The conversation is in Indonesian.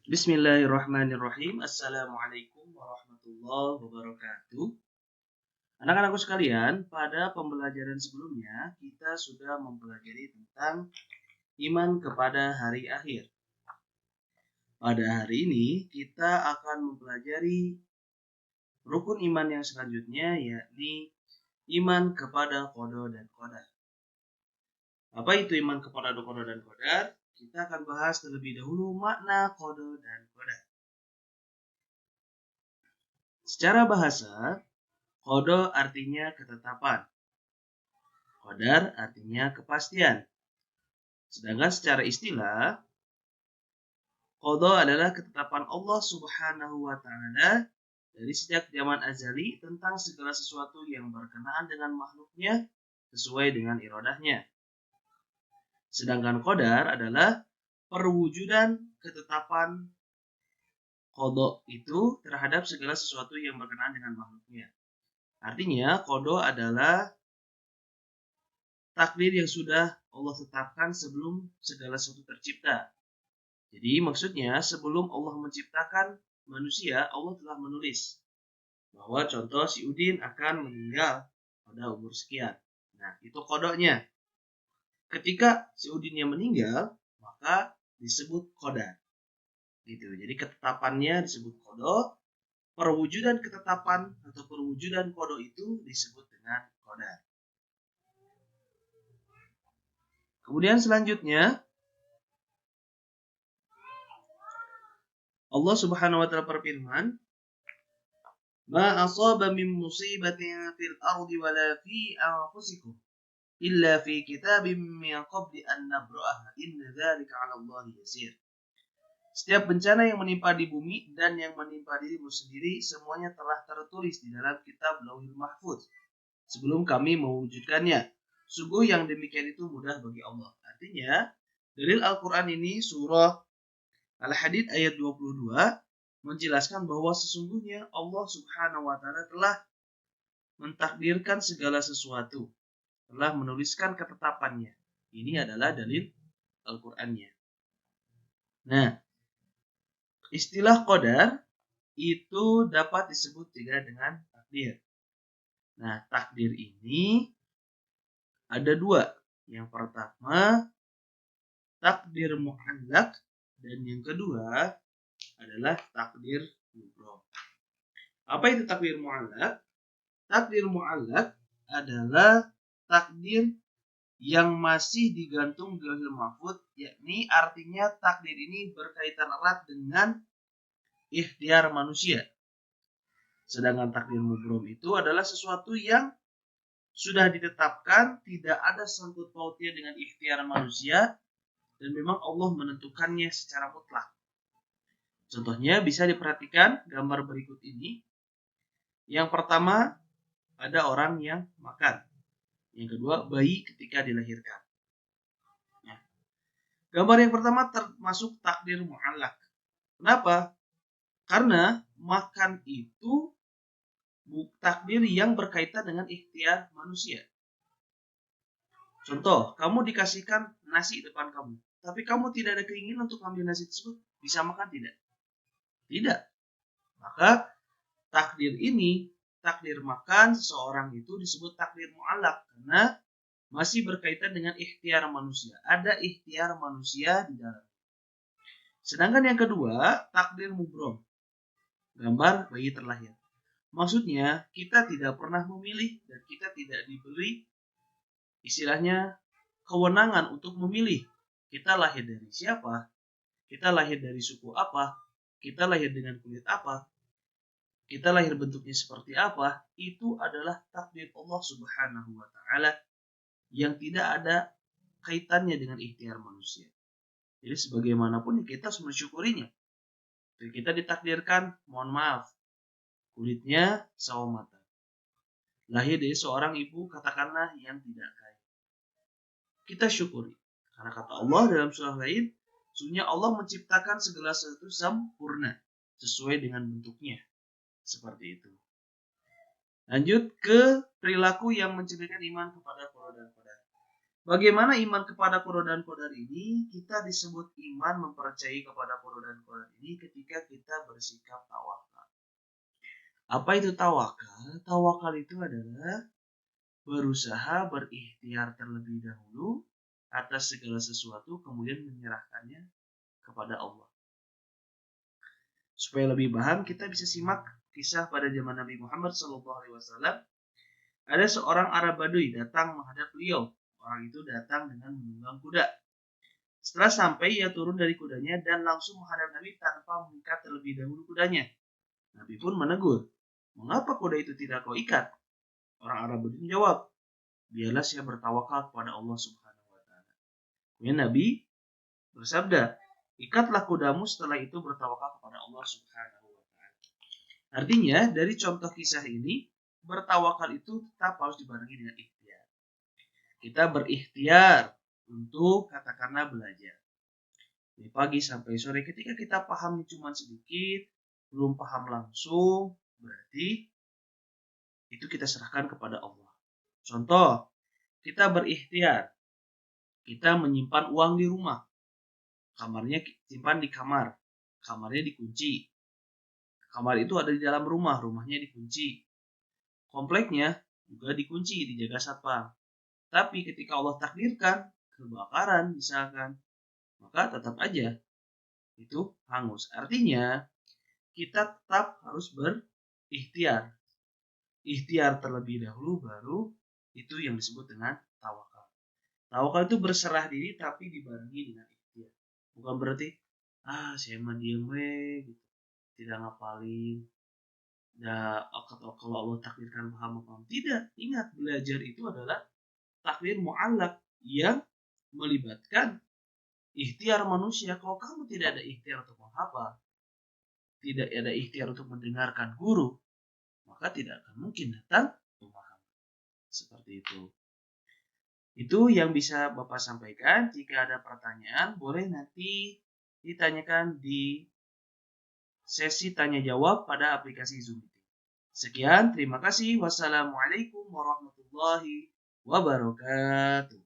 Bismillahirrahmanirrahim. Assalamualaikum warahmatullahi wabarakatuh. Anak-anakku sekalian, pada pembelajaran sebelumnya kita sudah mempelajari tentang iman kepada hari akhir. Pada hari ini kita akan mempelajari rukun iman yang selanjutnya, yakni iman kepada qada dan qadar. Apa itu iman kepada qada dan qadar? Kita akan bahas terlebih dahulu makna qada dan qadar. Secara bahasa, qada artinya ketetapan, qadar artinya kepastian. Sedangkan secara istilah, qada adalah ketetapan Allah Subhanahu wa taala dari sejak zaman azali tentang segala sesuatu yang berkenaan dengan makhluknya sesuai dengan iradahnya. Sedangkan qadar adalah perwujudan ketetapan qada itu terhadap segala sesuatu yang berkenaan dengan makhluknya. Artinya, qada adalah takdir yang sudah Allah tetapkan sebelum segala sesuatu tercipta. Jadi maksudnya sebelum Allah menciptakan manusia, Allah telah menulis bahwa contoh si Udin akan meninggal pada umur sekian. Nah, itu kodoknya. Ketika si Udinnya meninggal, maka disebut qadar. Gitu. Jadi ketetapannya disebut kodok, perwujudan ketetapan atau perwujudan kodok itu disebut dengan qadar. Kemudian selanjutnya, Allah Subhanahu wa taala berfirman, "Ma asaba min musibatin fil ardi wala fi anfusikum illa fi kitabim min qabli an nabra'aha inna dzalika 'ala Allahi yasir." Setiap bencana yang menimpa di bumi dan yang menimpa dirimu sendiri semuanya telah tertulis di dalam kitab Lauhul Mahfuz sebelum kami mewujudkannya. Sungguh yang demikian itu mudah bagi Allah. Artinya, dalil Al-Qur'an ini surah Al-Hadid ayat 22 menjelaskan bahwa sesungguhnya Allah Subhanahu wa taala telah mentakdirkan segala sesuatu, telah menuliskan ketetapannya. Ini adalah dalil Al-Qur'annya. Nah, istilah qadar itu dapat disebut juga dengan takdir. Nah, takdir ini ada dua. Yang pertama, takdir mu'allaq, dan yang kedua adalah takdir mubrom. Apa itu takdir mu'allaq? Takdir mu'allaq adalah takdir yang masih digantung di Lauhul Mahfuz, yakni artinya takdir ini berkaitan erat dengan ikhtiar manusia. Sedangkan takdir mubrom itu adalah sesuatu yang sudah ditetapkan, tidak ada sangkut pautnya dengan ikhtiar manusia, dan memang Allah menentukannya secara mutlak. Contohnya bisa diperhatikan gambar berikut ini. Yang pertama, ada orang yang makan. Yang kedua, bayi ketika dilahirkan. Nah, gambar yang pertama termasuk takdir mu'allaq. Kenapa? Karena makan itu takdir yang berkaitan dengan ikhtiar manusia. Contoh, kamu dikasihkan nasi depan kamu, tapi kamu tidak ada keinginan untuk ambil nasi tersebut, bisa makan tidak? Tidak. Maka takdir ini, takdir makan seseorang itu disebut takdir mu'allaq karena masih berkaitan dengan ikhtiar manusia. Ada ikhtiar manusia di dalam. Sedangkan yang kedua, takdir mubrom. Gambar bayi terlahir. Maksudnya, kita tidak pernah memilih dan kita tidak diberi istilahnya kewenangan untuk memilih. Kita lahir dari siapa? Kita lahir dari suku apa? Kita lahir dengan kulit apa? Kita lahir bentuknya seperti apa? Itu adalah takdir Allah Subhanahu wa taala yang tidak ada kaitannya dengan ikhtiar manusia. Jadi sebagaimanapun kita harus mensyukurinya. Kita ditakdirkan, mohon maaf, kulitnya sawo mata. Lahir dari seorang ibu katakanlah yang tidak kaya. Kita syukuri. Karena kata Allah dalam surah lain, sesungguhnya Allah menciptakan segala sesuatu sempurna sesuai dengan bentuknya. Seperti itu. Lanjut ke perilaku yang mencerminkan iman kepada qada dan qadar. Bagaimana iman kepada qada dan qadar ini? Kita disebut iman mempercayai kepada qada dan qadar ini ketika kita bersikap tawakal. Apa itu tawakal? Tawakal itu adalah berusaha berikhtiar terlebih dahulu atas segala sesuatu, kemudian menyerahkannya kepada Allah. Supaya lebih paham, kita bisa simak kisah pada zaman Nabi Muhammad SAW. Ada seorang Arab Badui datang menghadap beliau. Orang itu datang dengan menunggang kuda. Setelah sampai, ia turun dari kudanya dan langsung menghadap Nabi tanpa mengikat terlebih dahulu kudanya. Nabi pun menegur, "Mengapa kuda itu tidak kau ikat?" Orang Arab Badui menjawab, "Biarlah saya bertawakal kepada Allah Subhanahu wa Ta'ala." Kemudian Nabi bersabda, "Ikatlah kudamu, setelah itu bertawakal kepada Allah Subhanahu wa Ta'ala." Artinya, dari contoh kisah ini, bertawakal itu tetap harus dibarengi dengan ikhtiar. Kita berikhtiar untuk katakanlah belajar. Dari pagi sampai sore, ketika kita paham cuma sedikit, belum paham langsung, berarti itu kita serahkan kepada Allah. Contoh, kita berikhtiar. Kita menyimpan uang di rumah. Kamarnya simpan di kamar. Kamarnya dikunci. Kamar itu ada di dalam rumah, rumahnya dikunci. Kompleknya juga dikunci, dijaga satpam. Tapi ketika Allah takdirkan kebakaran misalkan, maka tetap aja itu hangus. Artinya kita tetap harus berikhtiar. Ikhtiar terlebih dahulu, baru itu yang disebut dengan tawakal. Tawakal itu berserah diri tapi dibarengi dengan ikhtiar. Bukan berarti saya mah diem gitu, tidak ngapalin. Kalau Allah takdirkan paham. Tidak, ingat belajar itu adalah takdir mu'allaq yang melibatkan ikhtiar manusia. Kalau kamu tidak ada ikhtiar untuk menghafal, tidak ada ikhtiar untuk mendengarkan guru, maka tidak akan mungkin datang pemahaman. Seperti itu. Itu yang bisa Bapak sampaikan. Jika ada pertanyaan, boleh nanti ditanyakan di sesi tanya jawab pada aplikasi Zoom. Sekian, terima kasih. Wassalamualaikum warahmatullahi wabarakatuh.